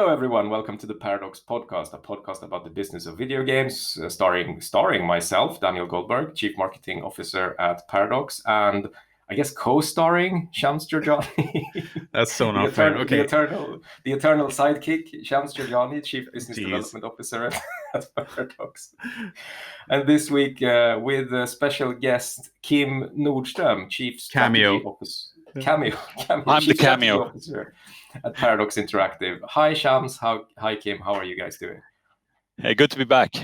Hello, everyone. Welcome to the PDX Podcast, a podcast about the business of video games, starring myself, Daniel Goldberg, Chief Marketing Officer at PDX, and I guess co-starring Shams Georgiani. That's so not fair. Okay. The eternal sidekick, Shams Georgiani, Chief Business Jeez. Development Officer at PDX. And this week with a special guest, Kim Nordström, Chief Strategy Officer. Cameo. I'm the cameo officer at PDX Interactive. Hi Shams, hi Kim, how are you guys doing? Hey, good to be back.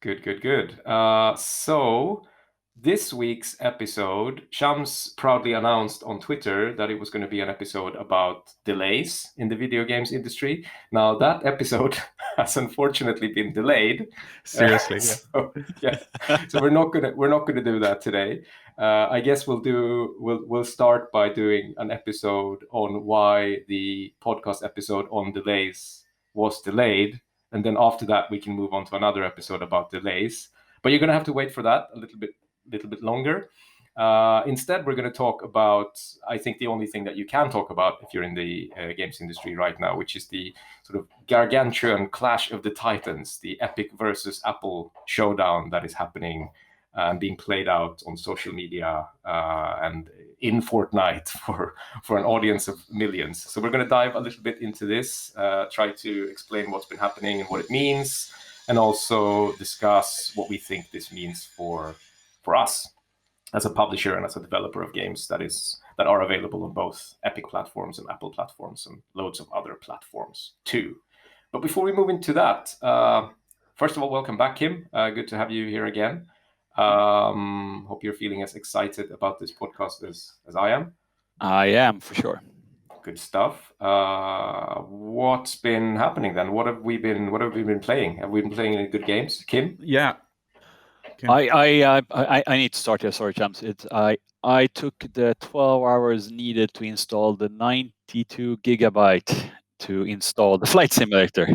Good. So this week's episode, Shams proudly announced on Twitter that it was going to be an episode about delays in the video games industry. Now that episode has unfortunately been delayed. Seriously, So we're not gonna do that today. I guess we'll start by doing an episode on why the podcast episode on delays was delayed, and then after that we can move on to another episode about delays. But you're gonna have to wait for that a little bit longer. Instead, we're going to talk about, I think, the only thing that you can talk about if you're in the games industry right now, which is the sort of gargantuan clash of the titans, the Epic versus Apple showdown that is happening and being played out on social media and in Fortnite for an audience of millions. So we're going to dive a little bit into this, try to explain what's been happening and what it means, and also discuss what we think this means for us as a publisher and as a developer of games that are available on both Epic platforms and Apple platforms and loads of other platforms too. But before we move into that, first of all, welcome back, Kim. Good to have you here again. Hope you're feeling as excited about this podcast as I am. I am, for sure. Good stuff. What's been happening then? What have we been playing? Have we been playing any good games, Kim? Yeah. I need to start here. Sorry, champs. I took the 12 hours needed to install the 92 gigabyte to install the flight simulator,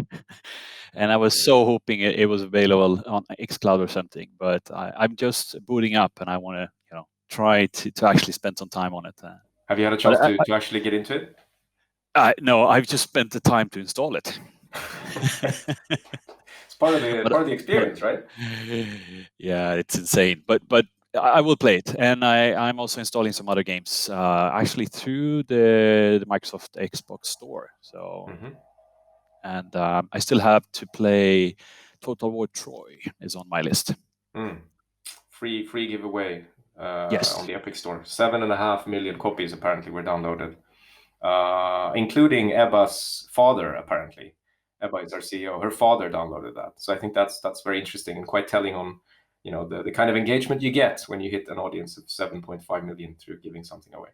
and I was so hoping it was available on xCloud or something. But I'm just booting up, and I want to try to actually spend some time on it. Have you had a chance to actually get into it? No, I've just spent the time to install it. It's part of the experience, right? Yeah, it's insane. But I will play it, and I'm also installing some other games actually through the Microsoft Xbox Store. So, and I still have to play Total War Troy is on my list. Free giveaway. Yes. On the Epic Store. 7.5 million copies apparently were downloaded, including Ebba's father. Apparently, Ebba is our CEO. Her father downloaded that, so I think that's very interesting and quite telling on the kind of engagement you get when you hit an audience of 7.5 million through giving something away.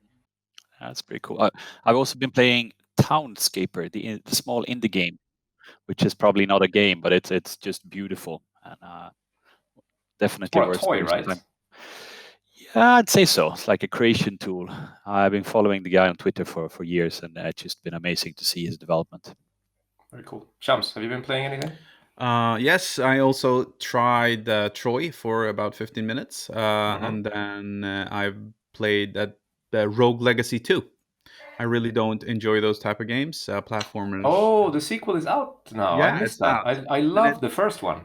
That's pretty cool. I've also been playing Townscaper, the small indie game, which is probably not a game, but it's just beautiful and definitely worth a toy, right? Time. Yeah, I'd say so. It's like a creation tool. I've been following the guy on Twitter for years, and it's just been amazing to see his development. Very cool. Shams, have you been playing anything? Yes, I also tried Troy for about 15 minutes, and then I've played Rogue Legacy 2. I really don't enjoy those type of games, platformers. Oh, the sequel is out now. Yeah, I missed that. I love the first one.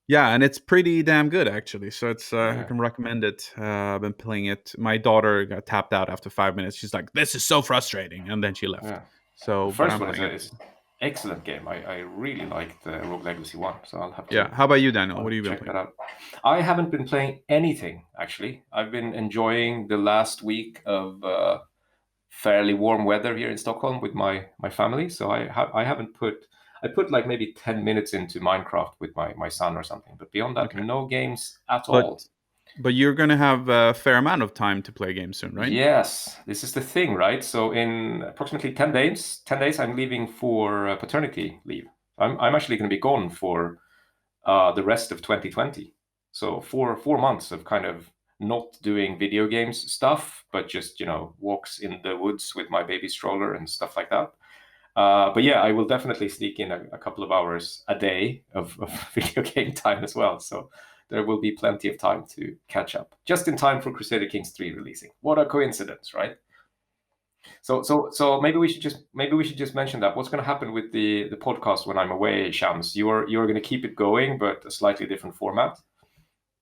Yeah, and it's pretty damn good actually. So it's I can recommend it. I've been playing it. My daughter got tapped out after 5 minutes. She's like, "This is so frustrating," and then she left. Yeah. So the first one is excellent game. I really liked the Rogue Legacy 1, so I'll have to. Yeah. How about you, Daniel? What have you been playing? That out. I haven't been playing anything actually. I've been enjoying the last week of fairly warm weather here in Stockholm with my family. So I haven't put. I put like maybe 10 minutes into Minecraft with my son or something, but beyond that, no games at all. But you're going to have a fair amount of time to play games soon, right? Yes, this is the thing, right? So in approximately 10 days, I'm leaving for paternity leave. I'm actually going to be gone for the rest of 2020. So 4 months of kind of not doing video games stuff, but just, walks in the woods with my baby stroller and stuff like that. But yeah, I will definitely sneak in a couple of hours a day of video game time as well. So there will be plenty of time to catch up. Just in time for Crusader Kings 3 releasing. What a coincidence, right? So maybe we should just mention that what's going to happen with the podcast when I'm away, Shams. You're going to keep it going, but a slightly different format.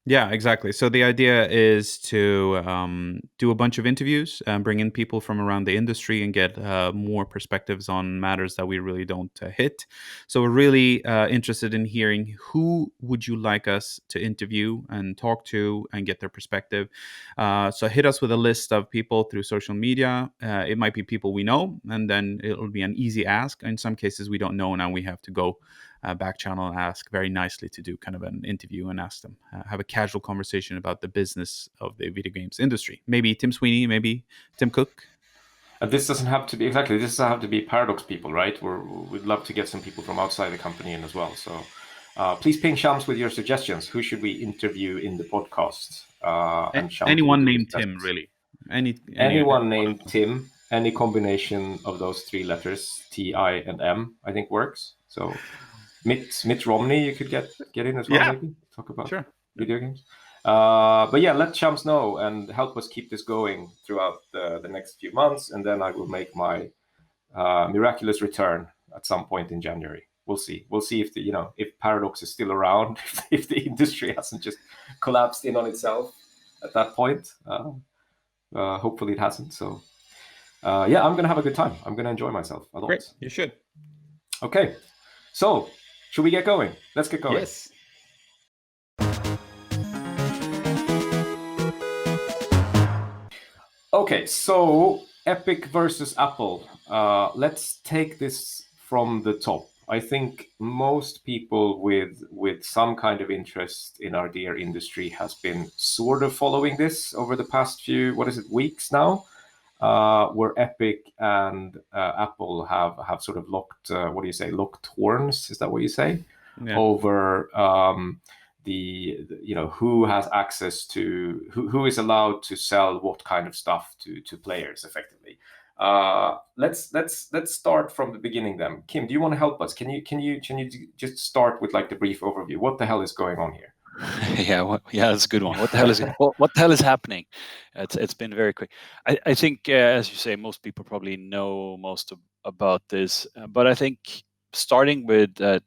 Yeah, exactly. So the idea is to do a bunch of interviews, bring in people from around the industry, and get more perspectives on matters that we really don't hit. So we're really interested in hearing who would you like us to interview and talk to and get their perspective. So hit us with a list of people through social media. It might be people we know, and then it'll be an easy ask. In some cases, we don't know, and we have to go back channel and ask very nicely to do kind of an interview and ask them, have a casual conversation about the business of the video games industry. Maybe Tim Sweeney, maybe Tim Cook. This doesn't have to be exactly. This doesn't have to be Paradox people, right? We'd love to get some people from outside the company in as well. So please ping Shams with your suggestions. Who should we interview in the podcast? And anyone named Tim, really. Anyone named Tim. Any combination of those three letters, T, I, and M, I think works. So Mitt Romney, you could get in as well, maybe talk about video games. But yeah, let Shams know and help us keep this going throughout the next few months, and then I will make my miraculous return at some point in January. We'll see. We'll see if Paradox is still around, if the industry hasn't just collapsed in on itself at that point. Hopefully it hasn't. So yeah, I'm gonna have a good time. I'm gonna enjoy myself a lot. Great, you should. Okay, so should we get going? Let's get going. Yes. Okay, so Epic versus Apple. Let's take this from the top. I think most people with some kind of interest in our dear industry has been sort of following this over the past few, weeks now, where Epic and Apple have sort of locked horns? Is that what you say? Yeah. Over who has access to who is allowed to sell what kind of stuff to players effectively. Let's start from the beginning then. Kim, do you want to help us? Can you just start with like the brief overview? What the hell is going on here? Yeah, that's a good one. What the hell is happening? It's been very quick. I think, as you say, most people probably know about this, but I think starting with that,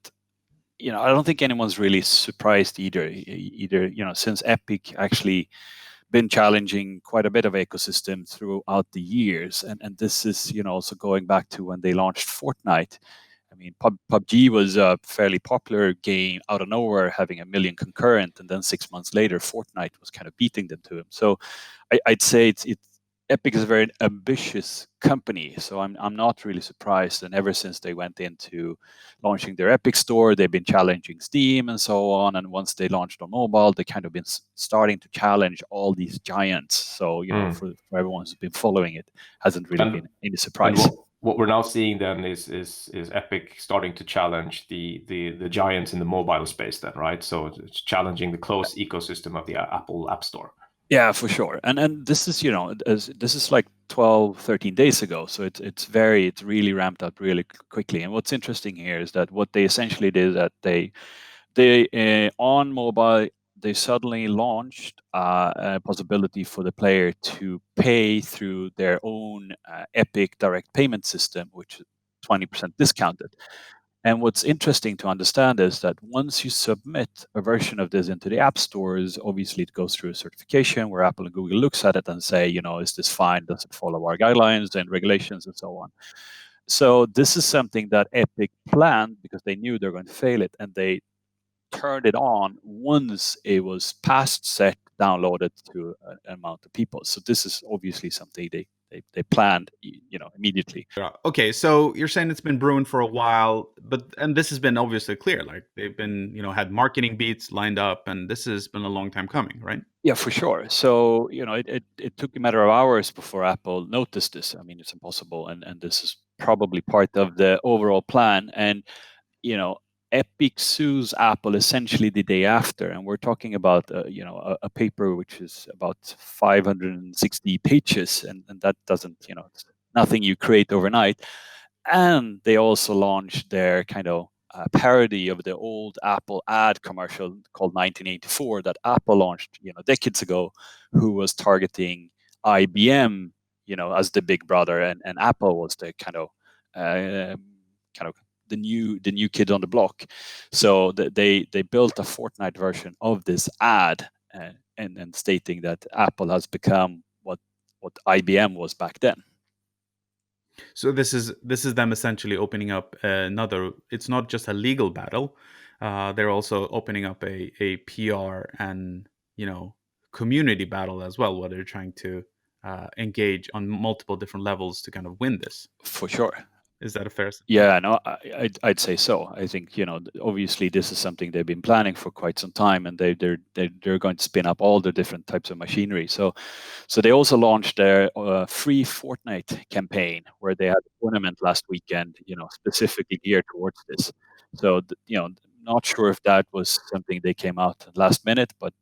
I don't think anyone's really surprised either. Since Epic actually been challenging quite a bit of ecosystem throughout the years, and this is also going back to when they launched Fortnite. I mean, PUBG was a fairly popular game out of nowhere, having 1 million concurrent, and then 6 months later, Fortnite was kind of beating them to him. So I'd say Epic is a very ambitious company, so I'm not really surprised. And ever since they went into launching their Epic Store, they've been challenging Steam and so on. And once they launched on mobile, they kind of been starting to challenge all these giants. So for everyone who's been following it, hasn't really been any surprise. What we're now seeing then is Epic starting to challenge the giants in the mobile space then, right? So it's challenging the closed ecosystem of the Apple App Store. Yeah, for sure. And this is, this is like 12, 13 days ago. So it's really ramped up really quickly. And what's interesting here is that what they essentially did is that they on mobile, they suddenly launched a possibility for the player to pay through their own Epic direct payment system, which is 20% discounted. And what's interesting to understand is that once you submit a version of this into the app stores, obviously it goes through a certification where Apple and Google looks at it and say, is this fine? Does it follow our guidelines and regulations and so on? So this is something that Epic planned because they knew they're going to fail it, and they turned it on once it was past set, downloaded to an amount of people. So this is obviously something they planned, immediately. Okay, so you're saying it's been brewing for a while, and this has been obviously clear. Like they've been, had marketing beats lined up, and this has been a long time coming, right? Yeah, for sure. So it took a matter of hours before Apple noticed this. I mean, it's impossible, and this is probably part of the overall plan. And Epic sues Apple essentially the day after, and we're talking about a paper which is about 560 pages, and that doesn't nothing you create overnight. And they also launched their kind of parody of the old Apple ad commercial called 1984 that Apple launched decades ago, who was targeting IBM as the big brother, and Apple was the kind of the new kid on the block. So they built a Fortnite version of this ad, and stating that Apple has become what IBM was back then. So this is them essentially opening up another. It's not just a legal battle; they're also opening up a PR and community battle as well, where they're trying to engage on multiple different levels to kind of win this. For sure. Is that a fair assessment? Yeah, no, I'd say so. I think obviously this is something they've been planning for quite some time, and they're going to spin up all the different types of machinery. So they also launched their free Fortnite campaign, where they had a tournament last weekend, specifically geared towards this. So not sure if that was something they came out last minute, but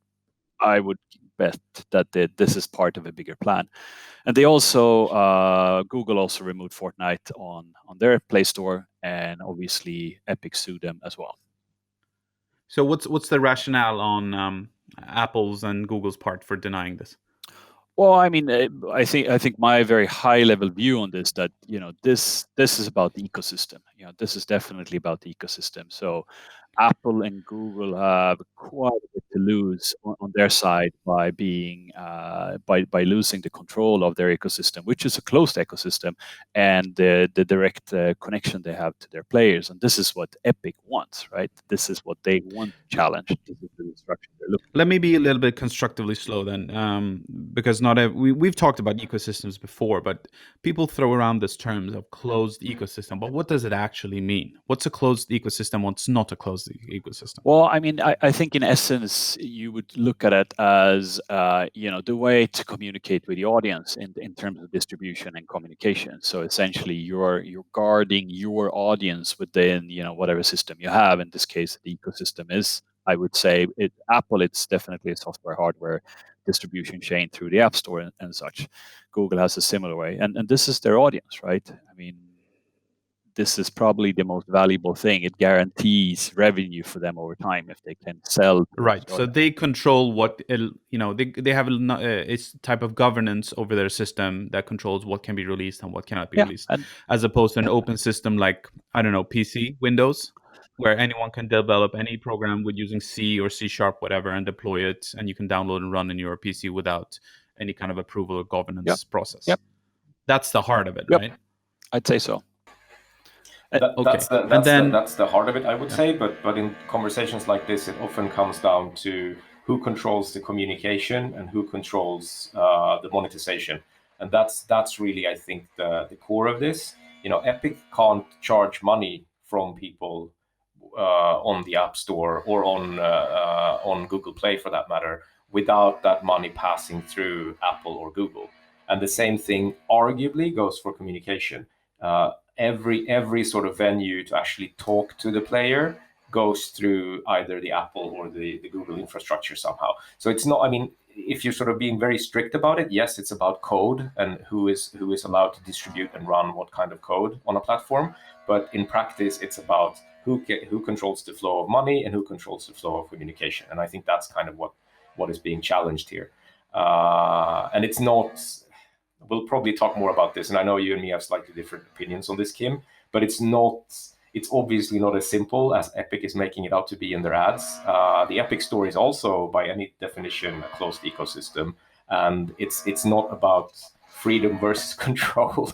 I would bet that this is part of a bigger plan. And they also Google also removed Fortnite on their Play Store, and obviously Epic sued them as well. So what's the rationale on Apple's and Google's part for denying this? Well, I mean, I think my very high level view on this, that this is about the ecosystem. This is definitely about the ecosystem. So Apple and Google have quite a bit to lose on their side by being by losing the control of their ecosystem, which is a closed ecosystem, and the direct connection they have to their players. And this is what Epic wants, right? This is what they want to challenge. This is the destruction they're looking. Let me be a little bit constructively slow then, because we've talked about ecosystems before, but people throw around this term of closed ecosystem. But what does it actually mean? What's a closed ecosystem? What's not a closed ecosystem? Well, I mean, I think in essence, you would look at it as the way to communicate with the audience in terms of distribution and communication. So essentially, you're guarding your audience within whatever system you have. In this case, the ecosystem is, I would say, Apple. It's definitely a software hardware distribution chain through the App Store and such. Google has a similar way, and this is their audience, right? I mean, this is probably the most valuable thing. It guarantees revenue for them over time if they can sell. Right. So they control what they have a type of governance over their system that controls what can be released and what cannot be released, as opposed to an open system like, I don't know, PC, Windows, where anyone can develop any program with using C or C# whatever and deploy it, and you can download and run in your PC without any kind of approval or governance process. Yep. That's the heart of it, right? I'd say so. That's the heart of it, I would say. But in conversations like this, it often comes down to who controls the communication and who controls the monetization, and that's really, I think, the core of this. Epic can't charge money from people on the App Store or on Google Play, for that matter, without that money passing through Apple or Google. And the same thing arguably goes for communication. Every sort of venue to actually talk to the player goes through either the Apple or the Google infrastructure somehow. So it's not, I mean, if you're sort of being very strict about it, yes, it's about code and who is allowed to distribute and run what kind of code on a platform. But in practice, it's about who controls the flow of money and who controls the flow of communication. And I think that's kind of what is being challenged here. And it's not. We'll probably talk more about this, and I know you and me have slightly different opinions on this, Kim, but it's obviously not as simple as Epic is making it out to be in their ads. The Epic Store is also, by any definition, a closed ecosystem, and it's not about freedom versus control.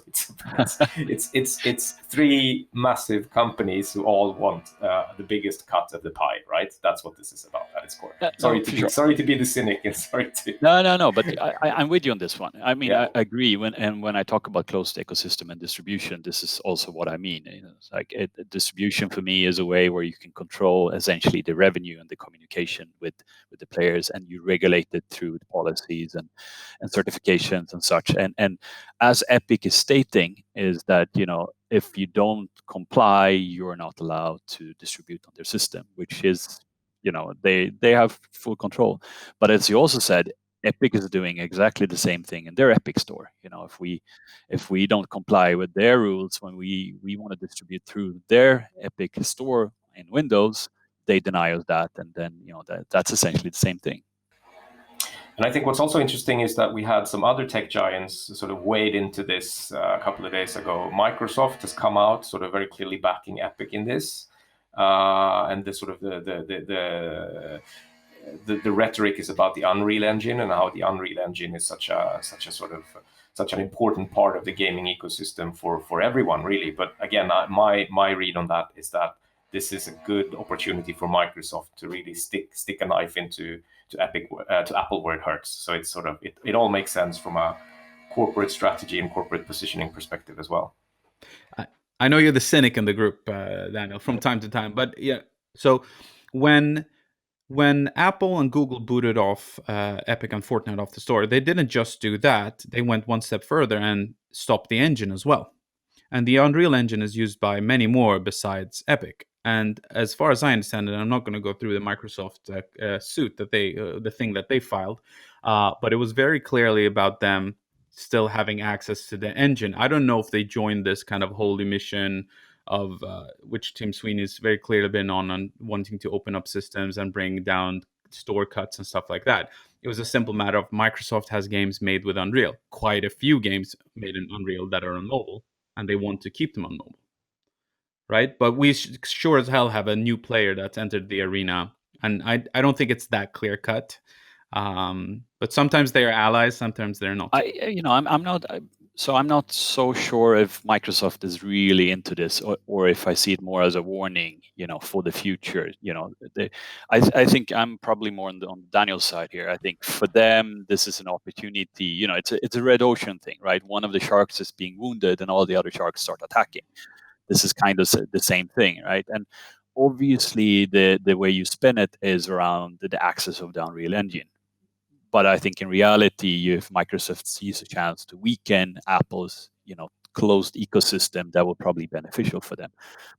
It's three massive companies who all want the biggest cut of the pie, right? That's what this is about at its core. Sorry to be the cynic, and sorry to. No. But I'm with you on this one. I mean, I agree. When I talk about closed ecosystem and distribution, this is also what I mean. It's like distribution for me is a way where you can control essentially the revenue and the communication with the players, and you regulate it through the policies and certifications and such. And as Epic is stating, is that if you don't comply, you're not allowed to distribute on their system, which is they have full control. But as you also said, Epic is doing exactly the same thing in their Epic Store. If we don't comply with their rules when we want to distribute through their Epic Store in Windows, they deny us that, and then that's essentially the same thing. And I think what's also interesting is that we had some other tech giants sort of wade into this a couple of days ago. Microsoft has come out sort of very clearly backing Epic in this, and the sort of the rhetoric is about the Unreal Engine and how the Unreal Engine is such an important part of the gaming ecosystem for everyone, really. But again, my read on that is that this is a good opportunity for Microsoft to really stick a knife into Apple where it hurts. So it's sort of it all makes sense from a corporate strategy and corporate positioning perspective as well. I know you're the cynic in the group, Daniel, from time to time, but yeah. So when Apple and Google booted off Epic and Fortnite off the store, they didn't just do that. They went one step further and stopped the engine as well. And the Unreal Engine is used by many more besides Epic. And as far as I understand it, I'm not going to go through the Microsoft suit that the thing that they filed, but it was very clearly about them still having access to the engine. I don't know if they joined this kind of holy mission of which Tim Sweeney's very clearly been on wanting to open up systems and bring down store cuts and stuff like that. It was a simple matter of Microsoft has games made with Unreal, quite a few games made in Unreal that are on mobile, and they want to keep them on mobile, right? But we sure as hell have a new player that's entered the arena, and I don't think it's that clear cut. But sometimes they are allies, sometimes they're not. I'm not so sure if Microsoft is really into this, or if I see it more as a warning, for the future. I think I'm probably more on Daniel's side here. I think for them, this is an opportunity. It's a red ocean thing, right? One of the sharks is being wounded, and all the other sharks start attacking. This is kind of the same thing, right? And obviously, the way you spin it is around the access of the Unreal Engine. But I think in reality, if Microsoft sees a chance to weaken Apple's, closed ecosystem, that will probably be beneficial for them.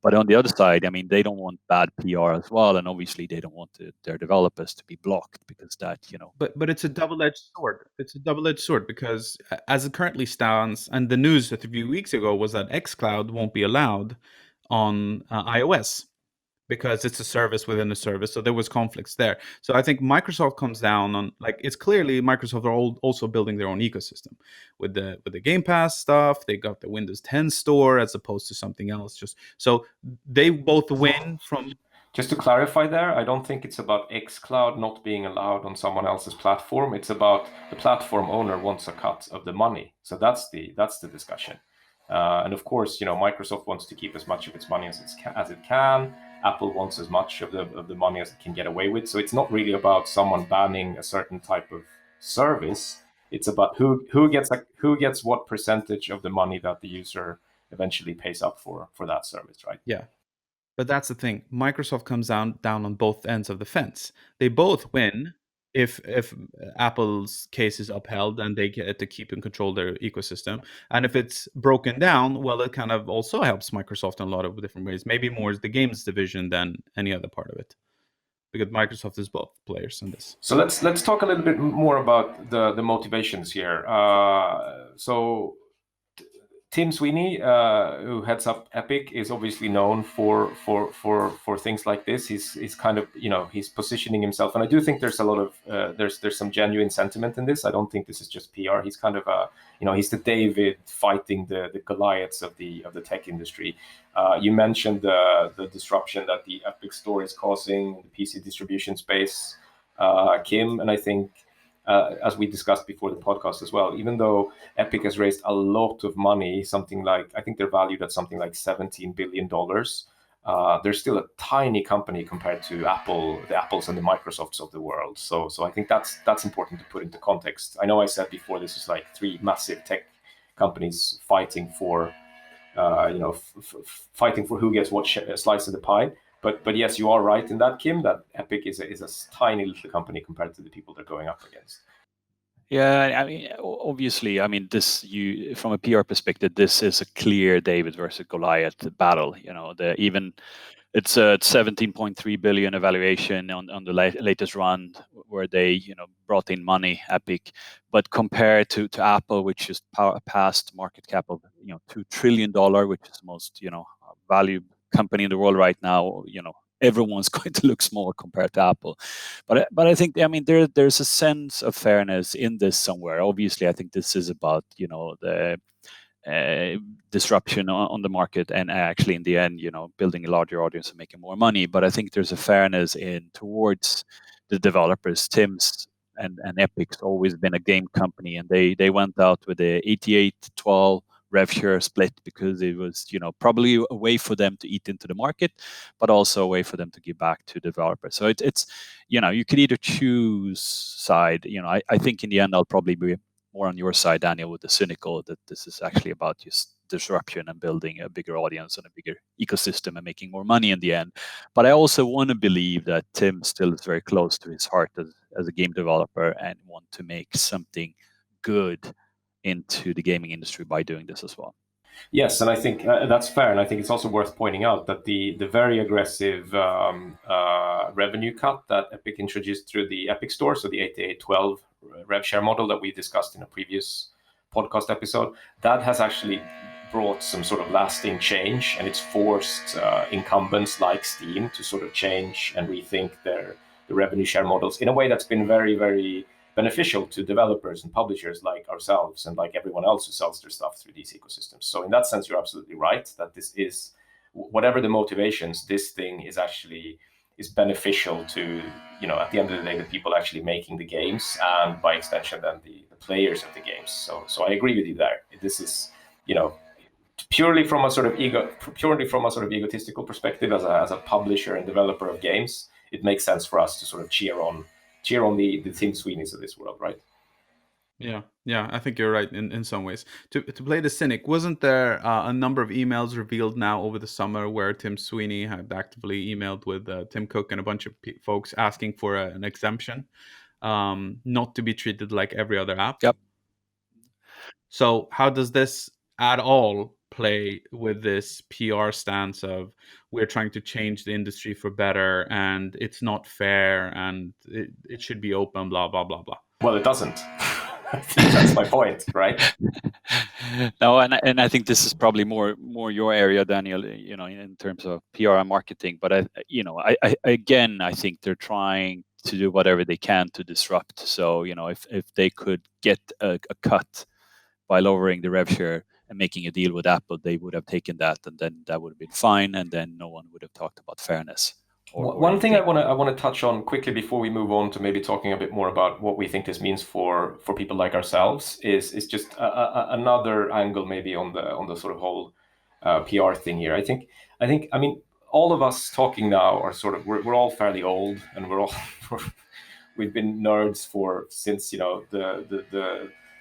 But on the other side, I mean, they don't want bad PR as well, and obviously they don't want their developers to be blocked because that, But it's a double-edged sword. It's a double-edged sword because as it currently stands, and the news a few weeks ago was that xCloud won't be allowed on iOS, because it's a service within a service. So there was conflicts there. So I think Microsoft comes down on, it's clearly Microsoft are also building their own ecosystem with the Game Pass stuff. They got the Windows 10 store as opposed to something else. So they both win from. Just to clarify there, I don't think it's about xCloud not being allowed on someone else's platform. It's about the platform owner wants a cut of the money. So that's the discussion. And of course, Microsoft wants to keep as much of its money as it can. Apple wants as much of the money as it can get away with. So it's not really about someone banning a certain type of service. It's about who gets what percentage of the money that the user eventually pays up for that service, right? Yeah. But that's the thing. Microsoft comes down on both ends of the fence. They both win if Apple's case is upheld and they get to keep and control their ecosystem. And if it's broken down, well, it kind of also helps Microsoft in a lot of different ways. Maybe more as the games division than any other part of it, because Microsoft is both players in this. So let's talk a little bit more about the motivations here. So Tim Sweeney, who heads up Epic, is obviously known for things like this. He's kind of, he's positioning himself, and I do think there's a lot of there's some genuine sentiment in this. I don't think this is just PR. He's kind of he's the David fighting the Goliaths of the tech industry. You mentioned the disruption that the Epic Store is causing in the PC distribution space, Kim, and I think. As we discussed before the podcast as well, even though Epic has raised a lot of money, I think they're valued at something like $17 billion, they're still a tiny company compared to Apple, the Apples and the Microsofts of the world. So I think that's important to put into context. I know I said before this is like three massive tech companies fighting for, fighting for who gets what slice of the pie. But yes, you are right in that, Kim, that Epic is a tiny little company compared to the people they're going up against. Yeah, I mean, obviously, from a PR perspective, this is a clear David versus Goliath battle. It's a 17.3 billion evaluation on the latest run where they brought in money, Epic, but compared to Apple, which just passed market cap of $2 trillion, which is the most valued company in the world right now, everyone's going to look small compared to Apple. But I think, I mean, there's a sense of fairness in this somewhere. Obviously, I think this is about, the disruption on the market, and actually in the end, building a larger audience and making more money. But I think there's a fairness in towards the developers. Tim's and Epic's always been a game company, and they went out with the 88-12 rev share split because it was, probably a way for them to eat into the market, but also a way for them to give back to developers. So it's you could either choose side. I think in the end I'll probably be more on your side, Daniel, with the cynical that this is actually about just disruption and building a bigger audience and a bigger ecosystem and making more money in the end. But I also want to believe that Tim still is very close to his heart as a game developer and want to make something good into the gaming industry by doing this as well. Yes, and I think that's fair, and I think it's also worth pointing out that the very aggressive revenue cut that Epic introduced through the Epic Store, so the 88-12 rev share model that we discussed in a previous podcast episode, that has actually brought some sort of lasting change, and it's forced incumbents like Steam to sort of change and rethink the revenue share models in a way that's been very, very beneficial to developers and publishers like ourselves and like everyone else who sells their stuff through these ecosystems. So in that sense, you're absolutely right that this is, whatever the motivations, this thing is beneficial to, at the end of the day, the people actually making the games, and by extension then the players of the games. So I agree with you there. This is, purely from a sort of egotistical perspective as a publisher and developer of games, it makes sense for us to sort of cheer on the Tim Sweeneys of this world, right? Yeah, I think you're right in some ways. To play the cynic, wasn't there a number of emails revealed now over the summer where Tim Sweeney had actively emailed with Tim Cook and a bunch of folks asking for an exemption, not to be treated like every other app? Yep. So how does this at all play with this PR stance of we're trying to change the industry for better and it's not fair and it should be open, blah, blah, blah, blah? Well, it doesn't. I think that's my point, right? No, and I think this is probably more your area, Daniel, in terms of PR and marketing. But I think they're trying to do whatever they can to disrupt. So, if they could get a cut by lowering the rev share and making a deal with Apple, they would have taken that, and then that would have been fine, and then no one would have talked about fairness. One thing I want to touch on quickly before we move on to maybe talking a bit more about what we think this means for people like ourselves is just another angle maybe on the sort of whole PR thing here. I think I mean all of us talking now are sort of we're all fairly old, and we've been nerds since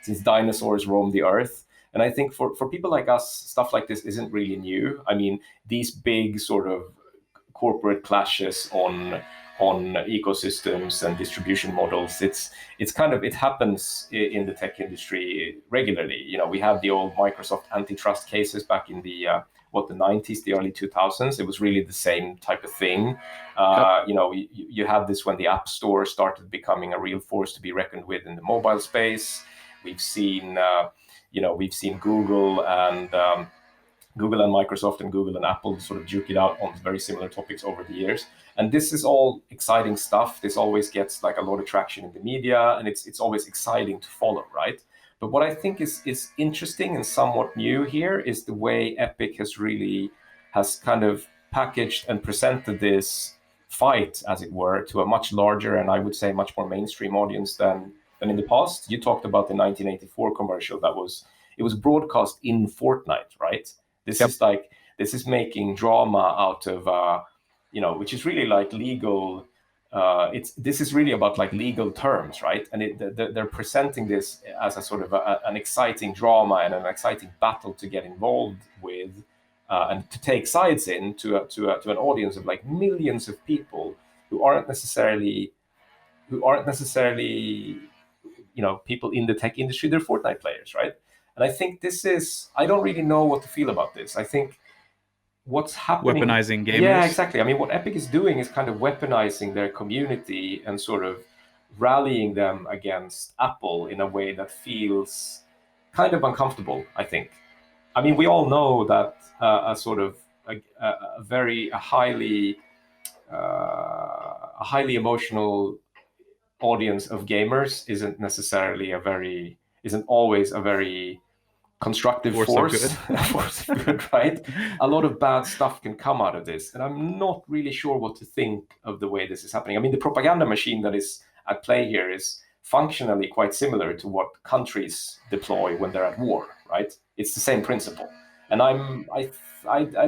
since dinosaurs roamed the earth. And I think for people like us, stuff like this isn't really new. I mean, these big sort of corporate clashes on ecosystems and distribution models, it happens in the tech industry regularly. We have the old Microsoft antitrust cases back in the 90s, the early 2000s. It was really the same type of thing. You had this when the App Store started becoming a real force to be reckoned with in the mobile space. We've seen Google and Microsoft and Google and Apple sort of duke it out on very similar topics over the years. And this is all exciting stuff. This always gets like a lot of traction in the media, and it's always exciting to follow, right? But what I think is interesting and somewhat new here is the way Epic has kind of packaged and presented this fight, as it were, to a much larger and I would say much more mainstream audience than in the past. You talked about the 1984 commercial it was broadcast in Fortnite, right? This is making drama out of, which is really like legal. This is really about like legal terms, right? And they're presenting this as a sort of an exciting drama and an exciting battle to get involved with, and to take sides in to an audience of like millions of people who aren't necessarily people in the tech industry. They're Fortnite players, right? And I think I don't really know what to feel about this. I think what's happening... Weaponizing gamers? Yeah, exactly. I mean, what Epic is doing is kind of weaponizing their community and sort of rallying them against Apple in a way that feels kind of uncomfortable, I think. I mean, we all know that a highly a highly emotional audience of gamers isn't always a very constructive force of good, right? A lot of bad stuff can come out of this, and I'm not really sure what to think of the way this is happening. I mean, the propaganda machine that is at play here is functionally quite similar to what countries deploy when they're at war, right? It's the same principle, and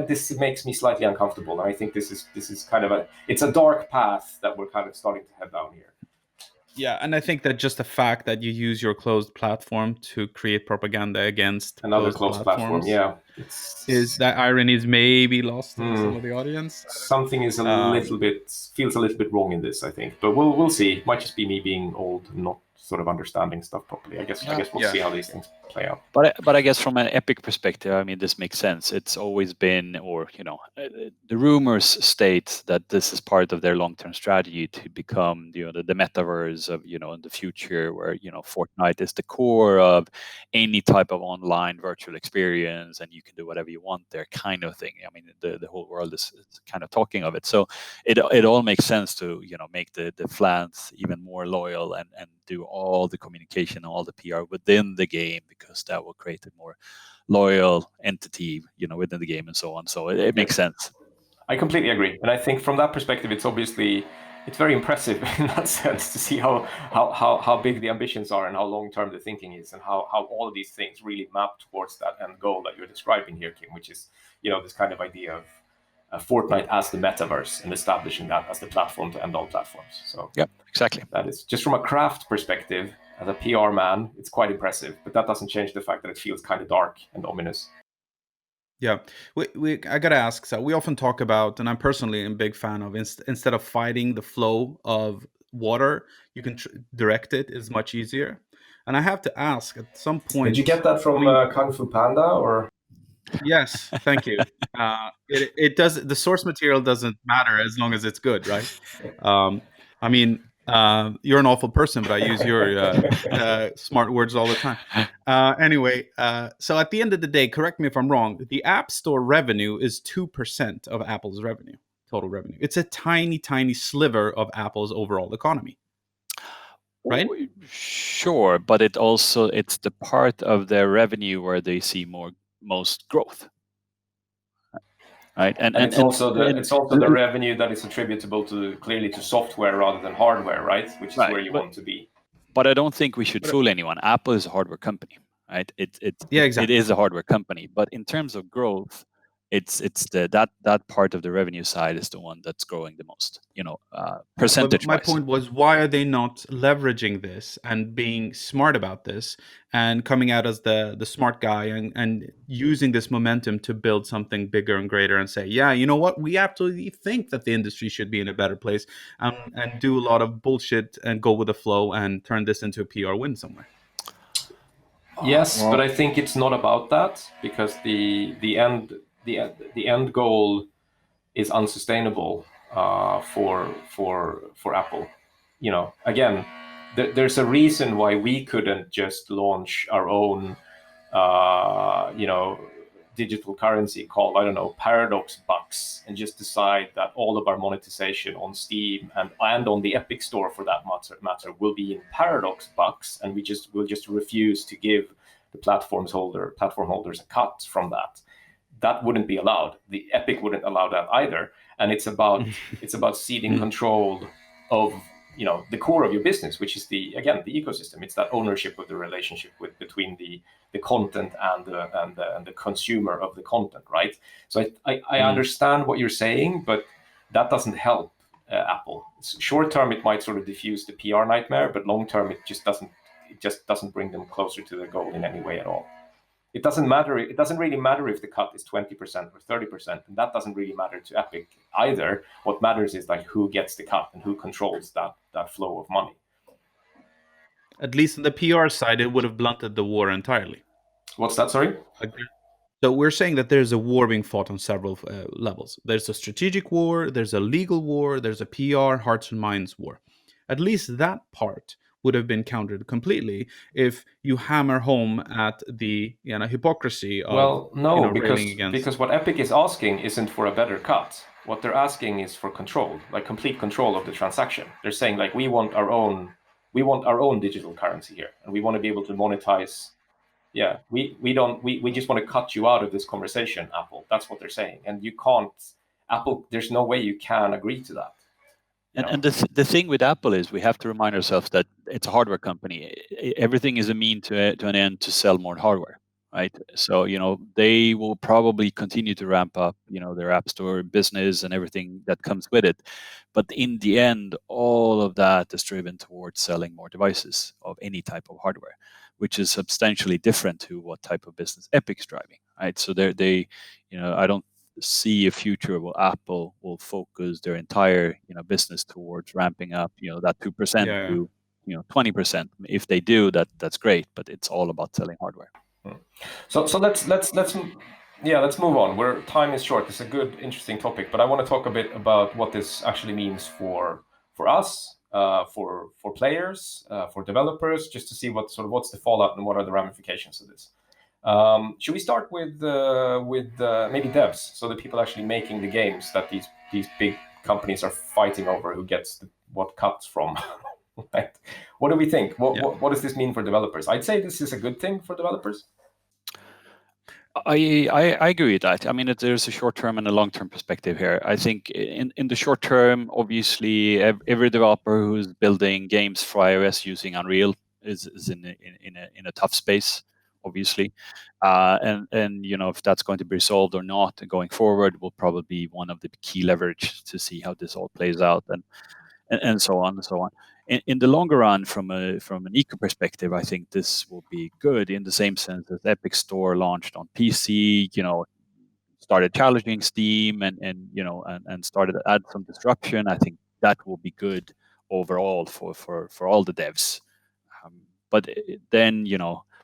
this makes me slightly uncomfortable, and I think this is kind of it's a dark path that we're kind of starting to head down here. Yeah, and I think that just the fact that you use your closed platform to create propaganda against another closed platform, yeah, is that irony is maybe lost in some of the audience. Something is feels a little bit wrong in this, I think, but we'll see. It might just be me being old and not sort of understanding stuff properly. I guess we'll see how these things play out. But I guess from an Epic perspective, I mean, this makes sense. It's always been, or the rumors state that this is part of their long-term strategy to become the metaverse of in the future, where Fortnite is the core of any type of online virtual experience, and you can do whatever you want there, kind of thing. I mean, the whole world is kind of talking of it. So it all makes sense to make the fans even more loyal and do all the communication, all the PR within the game, because that will create a more loyal entity, within the game and so on. So it makes sense. I completely agree, and I think from that perspective, it's very impressive in that sense to see how big the ambitions are and how long term the thinking is, and how all of these things really map towards that end goal that you're describing here, Kim, which is this kind of idea of Fortnite as the metaverse and establishing that as the platform to end all platforms. So yeah, exactly. That is just from a craft perspective. As a PR man, it's quite impressive, but that doesn't change the fact that it feels kind of dark and ominous. Yeah, I gotta ask. So we often talk about, and I'm personally a big fan of, instead of fighting the flow of water, you can direct it. Is much easier. And I have to ask, at some point, did you get that from Kung Fu Panda or? Yes, thank you. It does. The source material doesn't matter as long as it's good, right? I mean, you're an awful person, but I use your smart words all the time. Anyway, so at the end of the day, correct me if I'm wrong, the App Store revenue is 2% of Apple's revenue, total revenue. It's a tiny, tiny sliver of Apple's overall economy. Right? Sure, but it's the part of their revenue where they see most growth. Right, and it's also the revenue that is attributable clearly to software rather than hardware, right? Which is right, where you want to be. But I don't think we should fool anyone. Apple is a hardware company, right? Exactly. It is a hardware company, but in terms of growth, it's that part of the revenue side is the one that's growing the most, percentage-wise. My point was, why are they not leveraging this and being smart about this and coming out as the smart guy and using this momentum to build something bigger and greater and say, yeah, you know what, we absolutely think that the industry should be in a better place, and do a lot of bullshit and go with the flow and turn this into a PR win somewhere. Yes, but I think it's not about that, because the end goal is unsustainable for Apple. Again, there's a reason why we couldn't just launch our own digital currency called, I don't know, Paradox Bucks, and just decide that all of our monetization on Steam and on the Epic Store, for that matter, will be in Paradox Bucks, and we'll just refuse to give the platform holders a cut from that. That wouldn't be allowed. The Epic wouldn't allow that either. And it's about ceding control of the core of your business, which is the ecosystem. It's that ownership of the relationship between the content and the consumer of the content, right? So I understand what you're saying, but that doesn't help Apple. Short term, it might sort of diffuse the PR nightmare, but long term, it just doesn't bring them closer to their goal in any way at all. It doesn't matter. It doesn't really matter if the cut is 20% or 30%, and that doesn't really matter to Epic either. What matters is like who gets the cut and who controls that flow of money. At least on the PR side, it would have blunted the war entirely. What's that? Sorry? So we're saying that there's a war being fought on several levels. There's a strategic war, there's a legal war, there's a PR, hearts and minds war. At least that part would have been countered completely if you hammer home at the hypocrisy of because what Epic is asking isn't for a better cut. what they're asking is for control, like complete control of the transaction. They're saying like, we want our own digital currency here, and we want to be able to monetize. Yeah, we just want to cut you out of this conversation, Apple. That's what they're saying, and you can't. Apple, there's no way you can agree to that. And the thing with Apple is we have to remind ourselves that it's a hardware company. Everything is a mean to an end to sell more hardware, right? So they will probably continue to ramp up their App Store business and everything that comes with it. But in the end, all of that is driven towards selling more devices of any type of hardware, which is substantially different to what type of business Epic's driving, right? So I don't see a future where Apple will focus their entire business towards ramping up that 2% to 20%. If they do that, that's great, but it's all about selling hardware. So let's move on. Time is short. It's a good, interesting topic, but I want to talk a bit about what this actually means for us, for players, for developers, just to see what's the fallout and what are the ramifications of this. Should we start with maybe devs, so the people actually making the games that these big companies are fighting over, who gets what cuts from? Right? What do we think? What does this mean for developers? I'd say this is a good thing for developers. I agree with that. I mean, there's a short-term and a long-term perspective here. I think in the short term, obviously, every developer who's building games for iOS using Unreal is in a tough space, obviously, and if that's going to be resolved or not going forward will probably be one of the key leverage to see how this all plays out and so on and so on. In the longer run, from an eco perspective, I think this will be good in the same sense as Epic Store launched on PC, started challenging Steam and started to add some disruption. I think that will be good overall for all the devs. But then,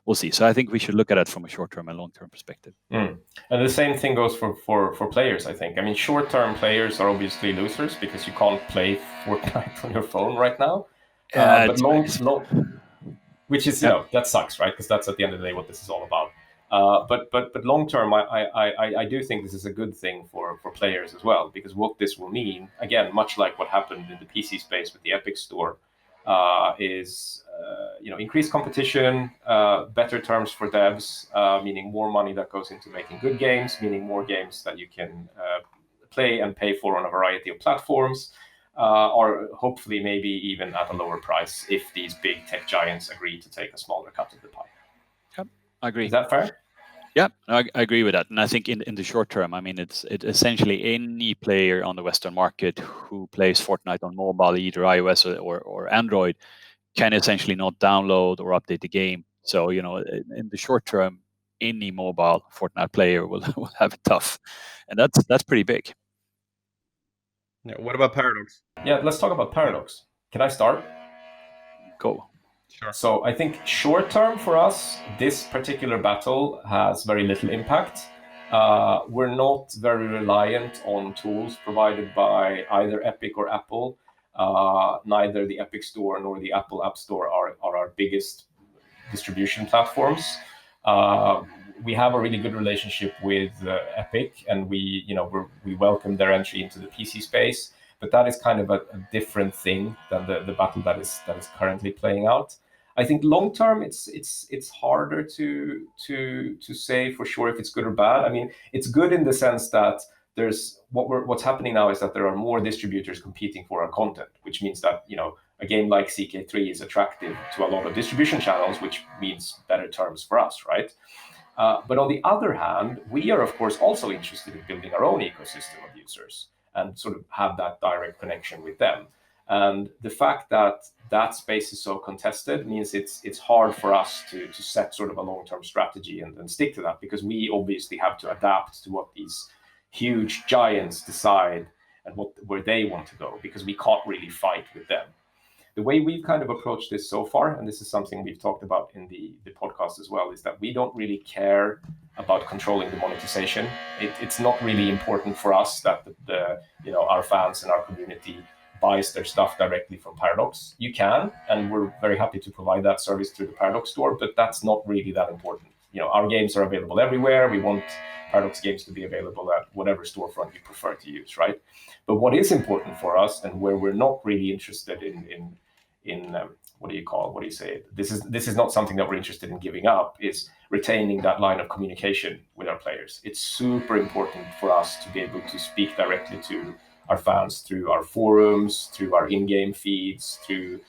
we'll see. So I think we should look at it from a short-term and long-term perspective. And the same thing goes for players, I think. I mean, short-term players are obviously losers because you can't play Fortnite on your phone right now. But which is, that sucks, right? Because that's at the end of the day what this is all about. But long-term, I do think this is a good thing for players as well, because what this will mean, again, much like what happened in the PC space with the Epic Store, is increased competition, better terms for devs, meaning more money that goes into making good games, meaning more games that you can play and pay for on a variety of platforms, or hopefully maybe even at a lower price if these big tech giants agree to take a smaller cut of the pie. Yep, I agree. Is that fair? Yeah, I agree with that. And I think in the short term, I mean, it's essentially any player on the Western market who plays Fortnite on mobile, either iOS or Android, can essentially not download or update the game. So, in the short term, any mobile Fortnite player will have it tough. And that's pretty big. Yeah, what about Paradox? Yeah, let's talk about Paradox. Can I start? Go. Sure. So I think short term for us, this particular battle has very little impact. We're not very reliant on tools provided by either Epic or Apple. Neither the Epic Store nor the Apple App Store are our biggest distribution platforms. We have a really good relationship with Epic, and we welcome their entry into the PC space. But that is kind of a different thing than the battle that is currently playing out. I think long term, it's harder to say for sure if it's good or bad. I mean, it's good in the sense that there's what's happening now is that there are more distributors competing for our content, which means that a game like CK3 is attractive to a lot of distribution channels, which means better terms for us, right? But on the other hand, we are of course also interested in building our own ecosystem of users and sort of have that direct connection with them. And the fact that that space is so contested means it's hard for us to set sort of a long-term strategy and stick to that, because we obviously have to adapt to what these huge giants decide and where they want to go, because we can't really fight with them. The way we've kind of approached this so far, and this is something we've talked about in the podcast as well, is that we don't really care about controlling the monetization. It's not really important for us that our fans and our community buys their stuff directly from Paradox. You can, and we're very happy to provide that service through the Paradox Store, but that's not really that important. our games are available everywhere. We want Paradox games to be available at whatever storefront you prefer to use, right? But what is important for us, and where we're not really interested in what do you say? This is not something that we're interested in giving up, is retaining that line of communication with our players. It's super important for us to be able to speak directly to our fans through our forums, through our in-game feeds, through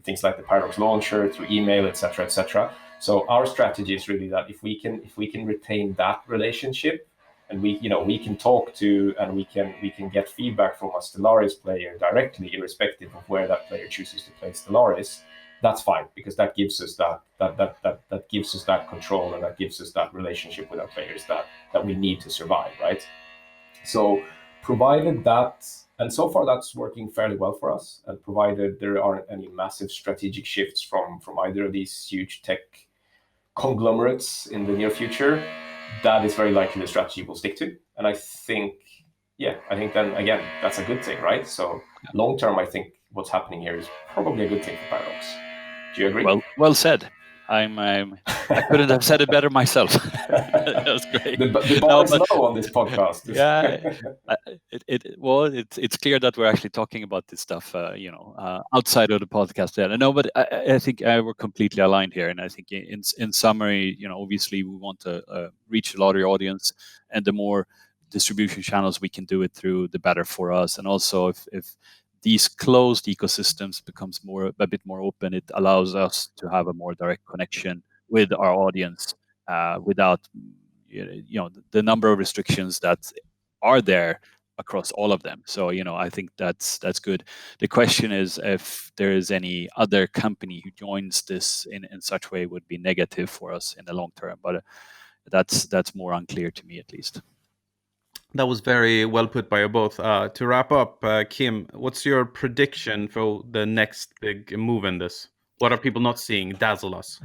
things like the Paradox launcher, through email, etc., etc. So our strategy is really that if we can retain that relationship, and we can talk to, and we can get feedback from a Stellaris player directly, irrespective of where that player chooses to play Stellaris, that's fine, because that gives us that gives us that control, and that gives us that relationship with our players that we need to survive, right? So provided that, and so far that's working fairly well for us, and provided there aren't any massive strategic shifts from either of these huge tech conglomerates in the near future, that is very likely the strategy we'll stick to. And I think then again, that's a good thing, right? So long term, I think what's happening here is probably a good thing for Paradox. Do you agree? Well said. I couldn't have said it better myself. That was great. The bar is low on this podcast. Yeah, it's clear that we're actually talking about this stuff, outside of the podcast. Yeah, no, but I think we're completely aligned here, and I think in summary, obviously we want to reach a larger audience, and the more distribution channels we can do it through, the better for us. And also, if these closed ecosystems becomes a bit more open, it allows us to have a more direct connection with our audience without the number of restrictions that are there across all of them. So I think that's good. The question is if there is any other company who joins this in such way would be negative for us in the long term, but that's more unclear to me, at least. That was very well put by you both. To wrap up, Kim, what's your prediction for the next big move in this? What are people not seeing? Dazzle us.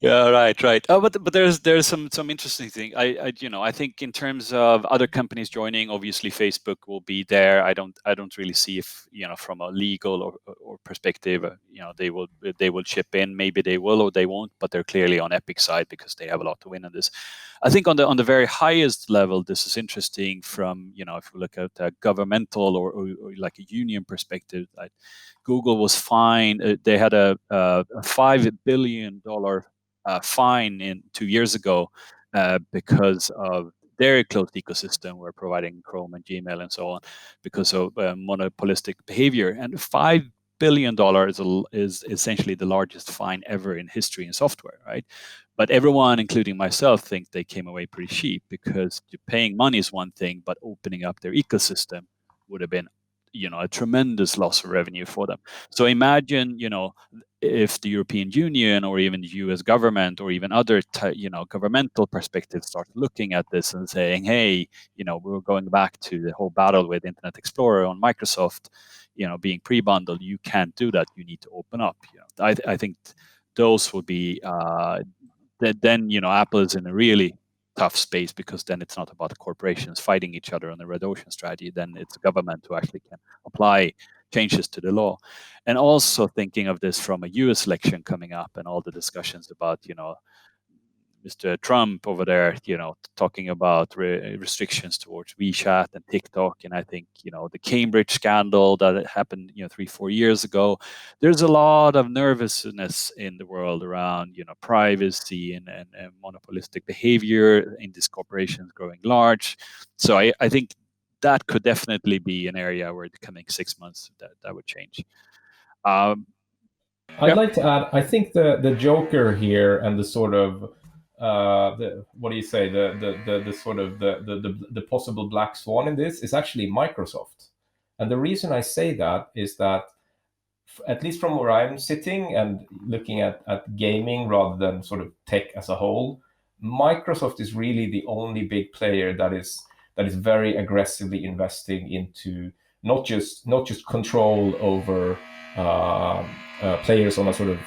Yeah, right. Oh, but there's some interesting thing. I think in terms of other companies joining, obviously Facebook will be there. I don't really see if from a legal or perspective, they will chip in. Maybe they will or they won't, but they're clearly on Epic side because they have a lot to win on this. I think on the very highest level, this is interesting from if we look at a governmental or like a union perspective. Google was fined. They had a $5 billion fine in 2 years ago because of their closed ecosystem. We're providing Chrome and Gmail and so on because of monopolistic behavior. And $5 billion is essentially the largest fine ever in history in software, right? But everyone, including myself, think they came away pretty cheap because paying money is one thing, but opening up their ecosystem would have been a tremendous loss of revenue for them. So imagine, if the European Union or even the US government or even other, governmental perspectives start looking at this and saying, hey, we're going back to the whole battle with Internet Explorer on Microsoft, being pre-bundled. You can't do that. You need to open up. I think those would be, then, Apple is in a really tough space because then it's not about the corporations fighting each other on the red ocean strategy. Then it's government who actually can apply changes to the law. And also thinking of this from a US election coming up and all the discussions about, Mr. Trump over there, talking about restrictions towards WeChat and TikTok. And I think, the Cambridge scandal that happened, 3-4 years ago, there's a lot of nervousness in the world around, privacy and monopolistic behavior in these corporations growing large. So I think that could definitely be an area where the coming 6 months that would change. I'd like to add, I think the joker here and the sort of the sort of the possible black swan in this is actually Microsoft. And the reason I say that is that, at least from where I'm sitting and looking at gaming rather than sort of tech as a whole, Microsoft is really the only big player that is very aggressively investing into not just control over players on the sort of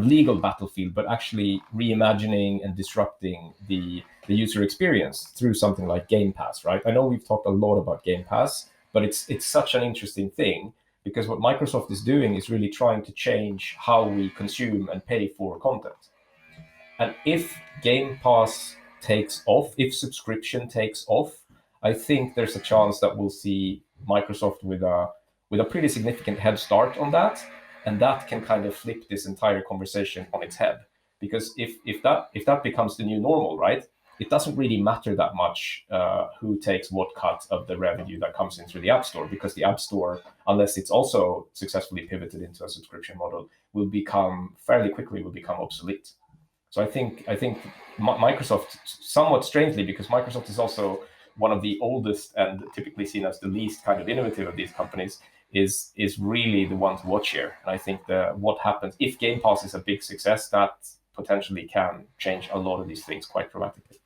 legal battlefield, but actually reimagining and disrupting the user experience through something like Game Pass, right? I know we've talked a lot about Game Pass, but it's such an interesting thing because what Microsoft is doing is really trying to change how we consume and pay for content. And if Game Pass takes off, if subscription takes off, I think there's a chance that we'll see Microsoft with a pretty significant head start on that, and that can kind of flip this entire conversation on its head. Because if that becomes the new normal, right, it doesn't really matter that much who takes what cut of the revenue that comes in through the App Store, because the App Store, unless it's also successfully pivoted into a subscription model, will become obsolete. So I think Microsoft, somewhat strangely, because Microsoft is also one of the oldest and typically seen as the least kind of innovative of these companies, is really the one to watch here. And I think what happens if Game Pass is a big success, that potentially can change a lot of these things quite dramatically.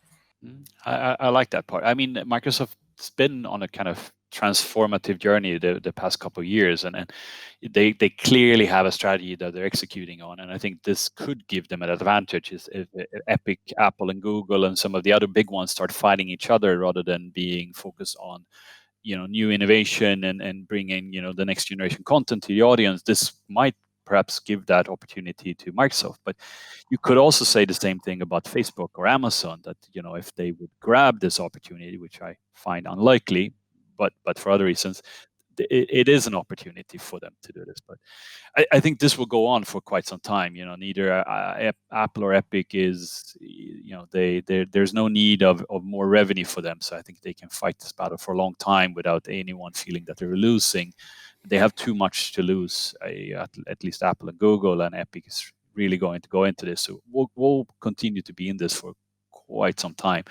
I like that part. I mean, Microsoft's been on a kind of transformative journey the past couple of years, and they clearly have a strategy that they're executing on, and I think this could give them an advantage if Epic, Apple, and Google and some of the other big ones start fighting each other rather than being focused on new innovation and bringing the next generation content to the audience. This might perhaps give that opportunity to Microsoft, but you could also say the same thing about Facebook or Amazon, that if they would grab this opportunity, which I find unlikely, but for other reasons, it is an opportunity for them to do this. But I think this will go on for quite some time. Neither Apple or Epic is, there's no need of more revenue for them. So I think they can fight this battle for a long time without anyone feeling that they're losing. They have too much to lose, at least Apple and Google, and Epic is really going to go into this. So we'll continue to be in this for quite some time.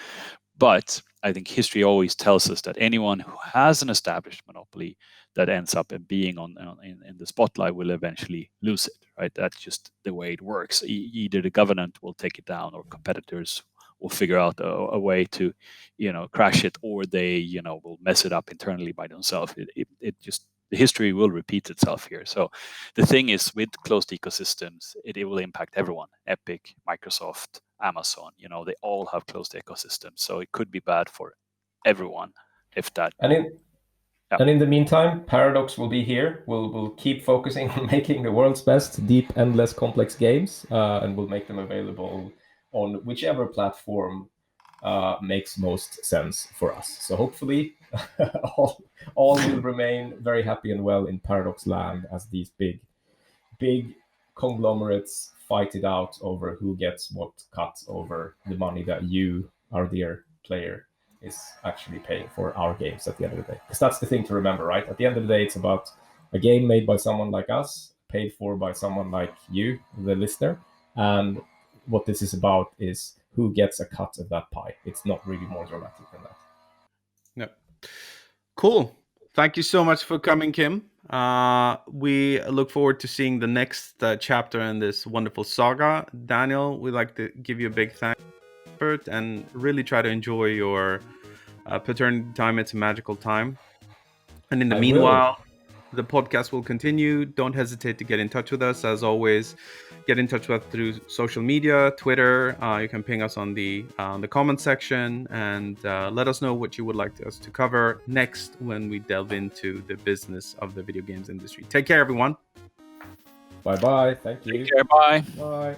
But I think history always tells us that anyone who has an established monopoly that ends up being in the spotlight will eventually lose it, right? That's just the way it works. Either the government will take it down, or competitors will figure out a way to, crash it, or they, will mess it up internally by themselves. It just, the history will repeat itself here. So the thing is, with closed ecosystems, it will impact everyone. Epic, Microsoft, Amazon, they all have closed ecosystems. So it could be bad for everyone if that. And in the meantime, Paradox will be here. We'll keep focusing on making the world's best, deep, endless, complex games, and we'll make them available on whichever platform makes most sense for us. So hopefully all will remain very happy and well in Paradox land as these big conglomerates fight it out over who gets what cut over the money that you, our dear player, is actually paying for our games at the end of the day. Because that's the thing to remember, right? At the end of the day, it's about a game made by someone like us, paid for by someone like you, the listener. And what this is about is who gets a cut of that pie. It's not really more dramatic than that. No. Cool. Thank you so much for coming, Kim. We look forward to seeing the next chapter in this wonderful saga. Daniel, we'd like to give you a big thank you and really try to enjoy your paternity time. It's a magical time. And in the meanwhile, the podcast will continue. Don't hesitate to get in touch with us. As always, get in touch with us through social media, Twitter. You can ping us on the comment section and let us know what you would like us to cover next when we delve into the business of the video games industry. Take care, everyone. Bye-bye. Thank you. Take care. Bye. Bye.